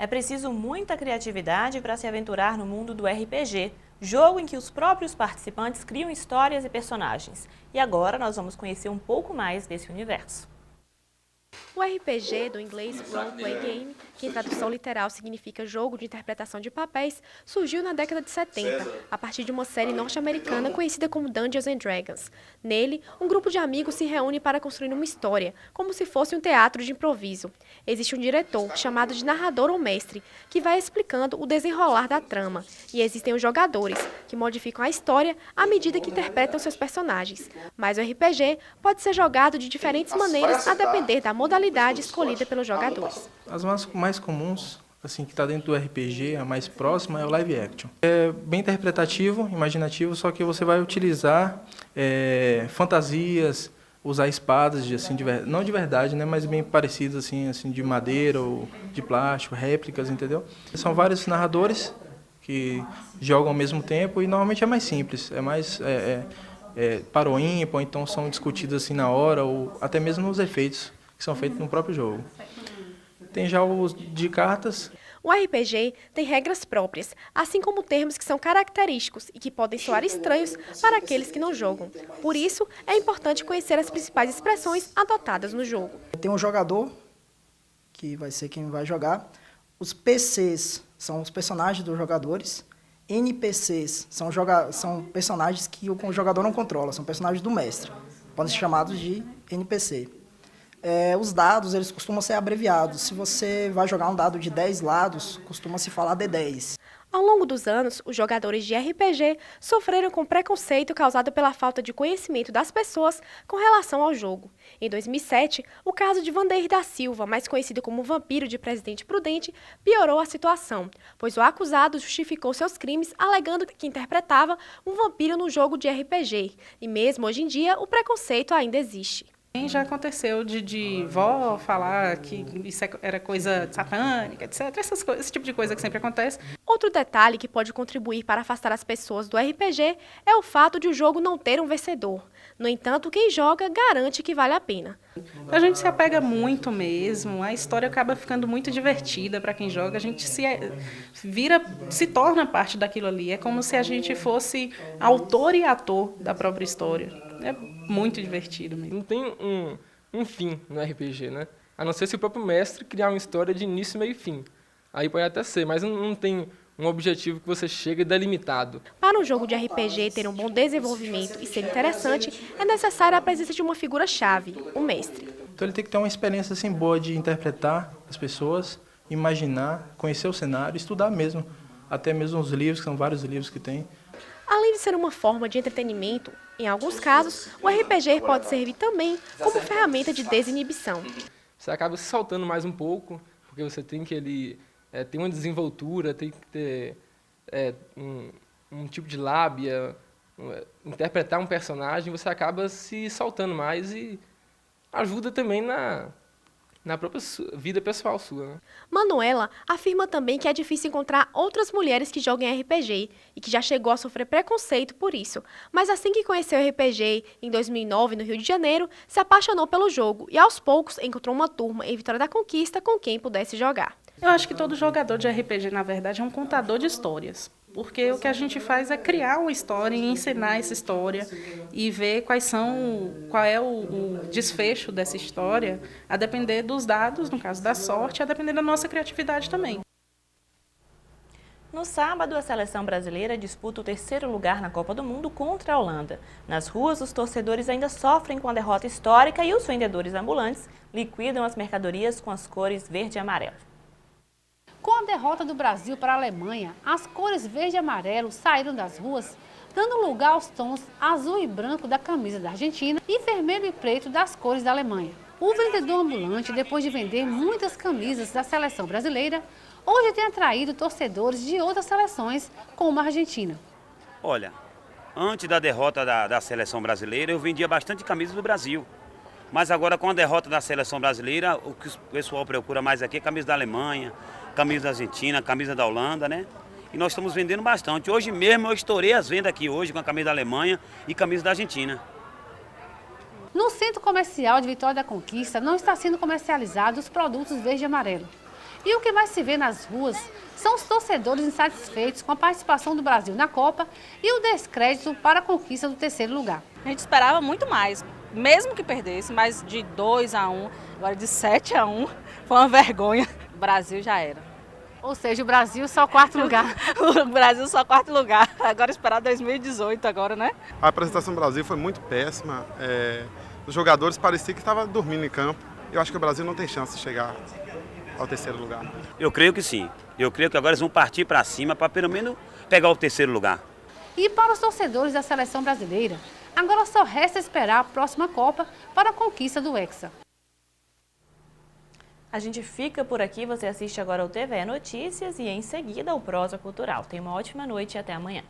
É preciso muita criatividade para se aventurar no mundo do RPG, jogo em que os próprios participantes criam histórias e personagens. E agora nós vamos conhecer um pouco mais desse universo. O RPG, do inglês Role Play Game, que em tradução literal significa jogo de interpretação de papéis, surgiu na década de 70, a partir de uma série norte-americana conhecida como Dungeons & Dragons. Nele, um grupo de amigos se reúne para construir uma história, como se fosse um teatro de improviso. Existe um diretor, chamado de narrador ou mestre, que vai explicando o desenrolar da trama, e existem os jogadores, que modificam a história à medida que interpretam seus personagens. Mas o RPG pode ser jogado de diferentes maneiras a depender da modalidade escolhida pelos jogadores. As mais comuns, assim, que está dentro do RPG, a mais próxima é o live action. É bem interpretativo, imaginativo, só que você vai utilizar fantasias, usar espadas, assim, não de verdade, né, mas bem parecidas, assim, de madeira ou de plástico, réplicas, entendeu? São vários narradores que jogam ao mesmo tempo e normalmente é mais simples, é mais para o ímpar, ou então são discutidos assim na hora, ou até mesmo os efeitos que são feitos no próprio jogo. Tem já os de cartas. O RPG tem regras próprias, assim como termos que são característicos e que podem soar estranhos para aqueles que não jogam. Por isso, é importante conhecer as principais expressões adotadas no jogo. Tem um jogador, que vai ser quem vai jogar. Os PCs são os personagens dos jogadores. NPCs são personagens que o jogador não controla, são personagens do mestre. Podem ser chamados de NPC. Os dados, eles costumam ser abreviados. Se você vai jogar um dado de 10 lados, costuma-se falar D10. Ao longo dos anos, os jogadores de RPG sofreram com preconceito causado pela falta de conhecimento das pessoas com relação ao jogo. Em 2007, o caso de Vandeir da Silva, mais conhecido como Vampiro de Presidente Prudente, piorou a situação, pois o acusado justificou seus crimes alegando que interpretava um vampiro no jogo de RPG. E mesmo hoje em dia, o preconceito ainda existe. Já aconteceu de vó falar que isso era coisa satânica, etc. Esse tipo de coisa que sempre acontece. Outro detalhe que pode contribuir para afastar as pessoas do RPG é o fato de o jogo não ter um vencedor. No entanto, quem joga garante que vale a pena. A gente se apega muito mesmo, a história acaba ficando muito divertida para quem joga, a gente se torna parte daquilo ali. É como se a gente fosse autor e ator da própria história. É muito divertido mesmo. Não tem um fim no RPG, né? A não ser se o próprio mestre criar uma história de início, meio e fim. Aí pode até ser, mas não tem um objetivo que você chega delimitado. Para um jogo de RPG ter um bom desenvolvimento e ser interessante, é necessária a presença de uma figura-chave, o mestre. Então ele tem que ter uma experiência assim, boa de interpretar as pessoas, imaginar, conhecer o cenário, estudar mesmo. Até mesmo os livros, que são vários livros que tem. Além de ser uma forma de entretenimento, em alguns casos, o RPG pode servir também como ferramenta de desinibição. Você acaba se soltando mais um pouco, porque você tem que ter uma desenvoltura, tem que ter um tipo de lábia, interpretar um personagem, você acaba se soltando mais e ajuda também na própria vida pessoal sua, né? Manuela afirma também que é difícil encontrar outras mulheres que joguem RPG e que já chegou a sofrer preconceito por isso. Mas assim que conheceu o RPG em 2009 no Rio de Janeiro, se apaixonou pelo jogo e aos poucos encontrou uma turma em Vitória da Conquista com quem pudesse jogar. Eu acho que todo jogador de RPG, na verdade, é um contador de histórias. Porque o que a gente faz é criar uma história e ensinar essa história e ver qual é o desfecho dessa história, a depender dos dados, no caso da sorte, a depender da nossa criatividade também. No sábado, a seleção brasileira disputa o 3º lugar na Copa do Mundo contra a Holanda. Nas ruas, os torcedores ainda sofrem com a derrota histórica e os vendedores ambulantes liquidam as mercadorias com as cores verde e amarelo. Com a derrota do Brasil para a Alemanha, as cores verde e amarelo saíram das ruas, dando lugar aos tons azul e branco da camisa da Argentina e vermelho e preto das cores da Alemanha. O vendedor ambulante, depois de vender muitas camisas da seleção brasileira, hoje tem atraído torcedores de outras seleções, como a Argentina. Olha, antes da derrota da seleção brasileira, eu vendia bastante camisas do Brasil. Mas agora, com a derrota da seleção brasileira, o que o pessoal procura mais aqui é camisa da Alemanha, camisa da Argentina, camisa da Holanda, né? E nós estamos vendendo bastante. Hoje mesmo eu estourei as vendas aqui hoje com a camisa da Alemanha e camisa da Argentina. No centro comercial de Vitória da Conquista não está sendo comercializado os produtos verde e amarelo. E o que mais se vê nas ruas são os torcedores insatisfeitos com a participação do Brasil na Copa e o descrédito para a conquista do terceiro lugar. A gente esperava muito mais, mesmo que perdesse, mas de 2-1, agora de 7-1, foi uma vergonha. O Brasil já era. Ou seja, o Brasil só quarto lugar. O Brasil só quarto lugar. Agora esperar 2018 agora, né? A apresentação do Brasil foi muito péssima. Os jogadores pareciam que estavam dormindo em campo. Eu acho que o Brasil não tem chance de chegar ao terceiro lugar. Eu creio que sim. Eu creio que agora eles vão partir para cima para pelo menos pegar o terceiro lugar. E para os torcedores da seleção brasileira, agora só resta esperar a próxima Copa para a conquista do Hexa. A gente fica por aqui, você assiste agora ao TVE Notícias e em seguida ao Prosa Cultural. Tenha uma ótima noite e até amanhã.